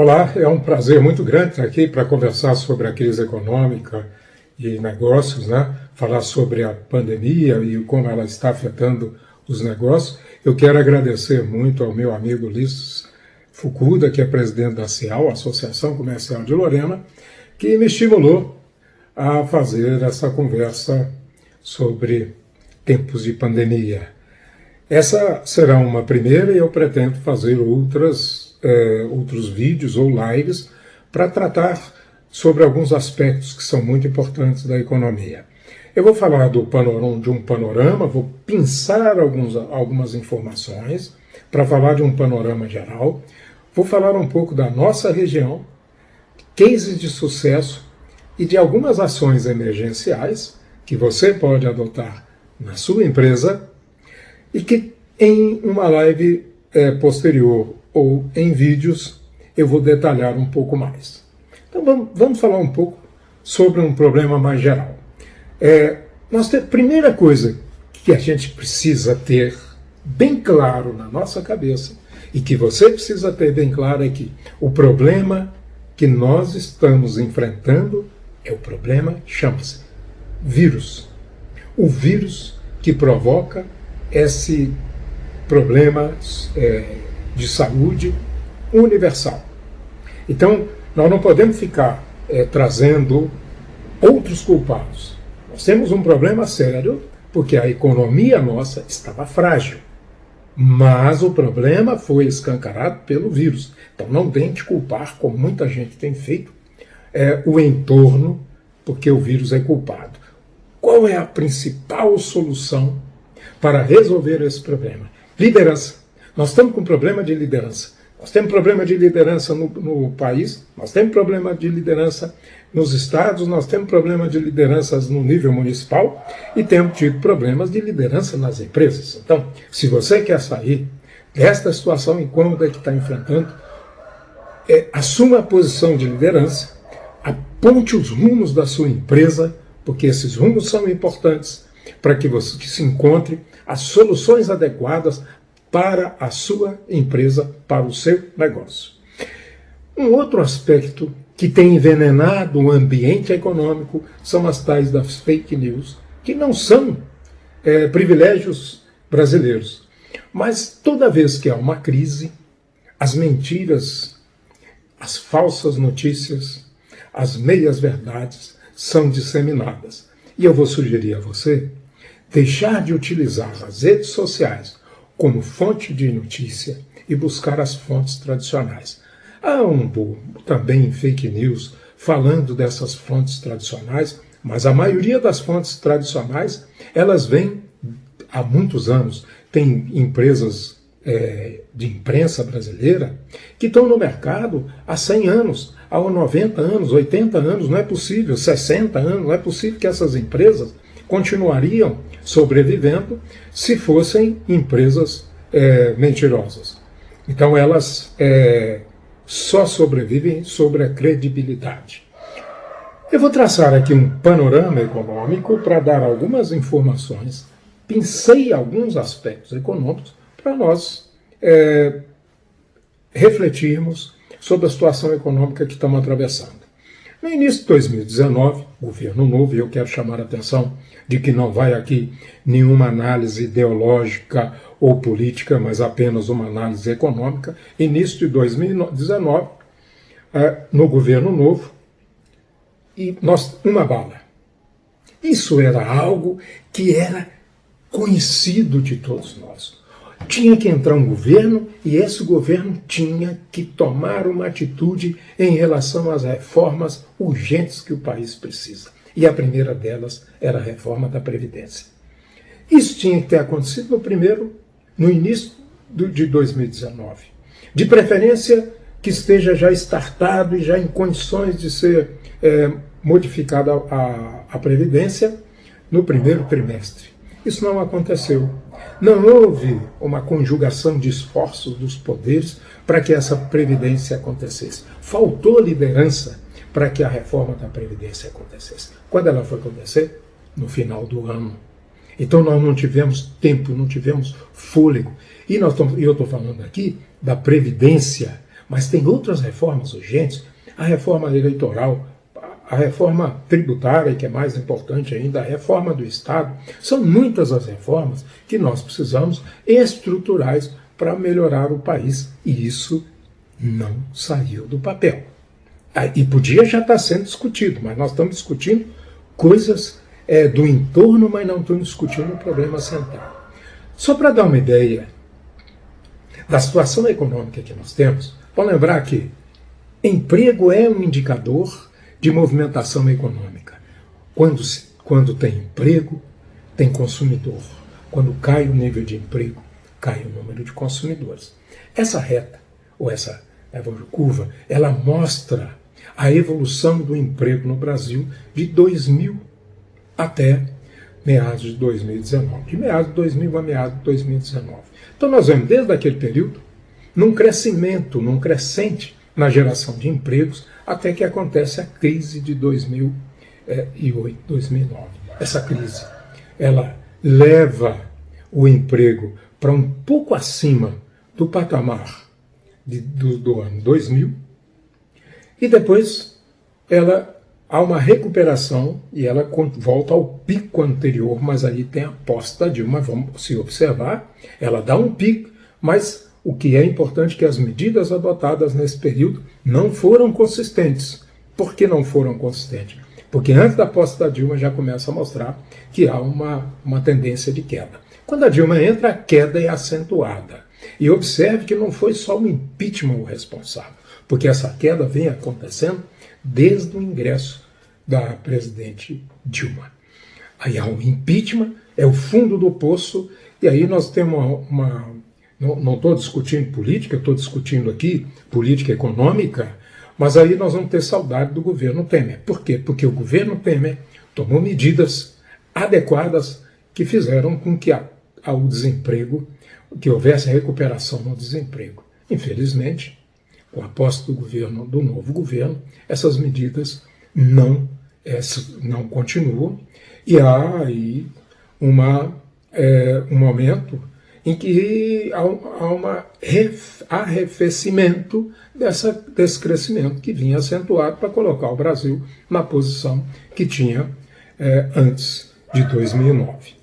Olá, é um prazer muito grande estar aqui para conversar sobre a crise econômica e negócios, né? Falar sobre a pandemia e como ela está afetando os negócios. Eu quero agradecer muito ao meu amigo Ulisses Fukuda, que é presidente da CIAL, Associação Comercial de Lorena, que me estimulou a fazer essa conversa sobre tempos de pandemia. Essa será uma primeira e eu pretendo fazer outros vídeos ou lives para tratar sobre alguns aspectos que são muito importantes da economia. Eu vou falar de um panorama, vou pinçar algumas informações para falar de um panorama geral, vou falar um pouco da nossa região, cases de sucesso e de algumas ações emergenciais que você pode adotar na sua empresa e que em uma live posterior ou em vídeos eu vou detalhar um pouco mais. Então vamos falar um pouco sobre um problema mais geral. Primeira coisa que a gente precisa ter bem claro na nossa cabeça e que você precisa ter bem claro é que o problema que nós estamos enfrentando é o problema, chama-se vírus. O vírus que provoca esse problema de saúde universal. Então, nós não podemos ficar trazendo outros culpados. Nós temos um problema sério porque a economia nossa estava frágil. Mas o problema foi escancarado pelo vírus. Então não tente culpar, como muita gente tem feito, o entorno, porque o vírus é culpado. Qual é a principal solução para resolver esse problema? Liderança. Nós estamos com problema de liderança. Nós temos problema de liderança no país, nós temos problema de liderança nos estados, nós temos problema de lideranças no nível municipal e temos tido problemas de liderança nas empresas. Então, se você quer sair desta situação incômoda que está enfrentando, assuma a posição de liderança, aponte os rumos da sua empresa, porque esses rumos são importantes para que você se encontre as soluções adequadas para a sua empresa, para o seu negócio. Um outro aspecto que tem envenenado o ambiente econômico são as tais das fake news, que não são privilégios brasileiros. Mas toda vez que há uma crise, as mentiras, as falsas notícias, as meias-verdades são disseminadas. E eu vou sugerir a você deixar de utilizar as redes sociais como fonte de notícia e buscar as fontes tradicionais. Há também fake news falando dessas fontes tradicionais, mas a maioria das fontes tradicionais, elas vêm há muitos anos. Tem empresas de imprensa brasileira que estão no mercado há 100 anos, há 90 anos, 80 anos, não é possível, 60 anos, não é possível que essas empresas continuariam sobrevivendo se fossem empresas mentirosas. Então elas só sobrevivem sobre a credibilidade. Eu vou traçar aqui um panorama econômico para dar algumas informações, pincei alguns aspectos econômicos para nós refletirmos sobre a situação econômica que estamos atravessando. No início de 2019, governo novo, e eu quero chamar a atenção de que não vai aqui nenhuma análise ideológica ou política, mas apenas uma análise econômica. Início de 2019, no governo novo, e uma bala. Isso era algo que era conhecido de todos nós. Tinha que entrar um governo e esse governo tinha que tomar uma atitude em relação às reformas urgentes que o país precisa. E a primeira delas era a reforma da Previdência. Isso tinha que ter acontecido no início de 2019. De preferência que esteja já startado e já em condições de ser modificada a Previdência no primeiro trimestre. Isso não aconteceu. Não houve uma conjugação de esforços dos poderes para que essa Previdência acontecesse. Faltou liderança para que a reforma da Previdência acontecesse. Quando ela foi acontecer? No final do ano. Então nós não tivemos tempo, não tivemos fôlego. E eu estou falando aqui da Previdência, Mas tem outras reformas urgentes, a reforma eleitoral, a reforma tributária, que é mais importante ainda, a reforma do Estado. São muitas as reformas que nós precisamos estruturais para melhorar o país. E isso não saiu do papel. E podia já estar sendo discutido, mas nós estamos discutindo coisas do entorno, mas não estamos discutindo o problema central. Só para dar uma ideia da situação econômica que nós temos, vamos lembrar que emprego é um indicador de movimentação econômica. Quando tem emprego, tem consumidor. Quando cai o nível de emprego, cai o número de consumidores. Essa reta, ou essa curva, ela mostra a evolução do emprego no Brasil de 2000 até meados de 2019. De meados de 2000 a meados de 2019. Então nós vemos desde aquele período num crescimento, num crescente na geração de empregos, até que acontece a crise de 2008, 2009. Essa crise, ela leva o emprego para um pouco acima do patamar do ano 2000, e depois há uma recuperação e ela volta ao pico anterior, mas ali tem a posse da Dilma, vamos se observar, ela dá um pico, mas o que é importante é que as medidas adotadas nesse período não foram consistentes. Por que não foram consistentes? Porque antes da posse da Dilma já começa a mostrar que há uma tendência de queda. Quando a Dilma entra, a queda é acentuada. E observe que não foi só o impeachment o responsável, porque essa queda vem acontecendo desde o ingresso da presidente Dilma. Aí há um impeachment, é o fundo do poço, e aí nós temos não estou discutindo política, estou discutindo aqui política econômica, mas aí nós vamos ter saudade do governo Temer. Por quê? Porque o governo Temer tomou medidas adequadas que fizeram com que ao desemprego, que houvesse recuperação no desemprego. Infelizmente, com a posse do novo governo, essas medidas não continuam, e há aí um momento em que há um arrefecimento desse crescimento que vinha acentuado para colocar o Brasil na posição que tinha antes de 2009.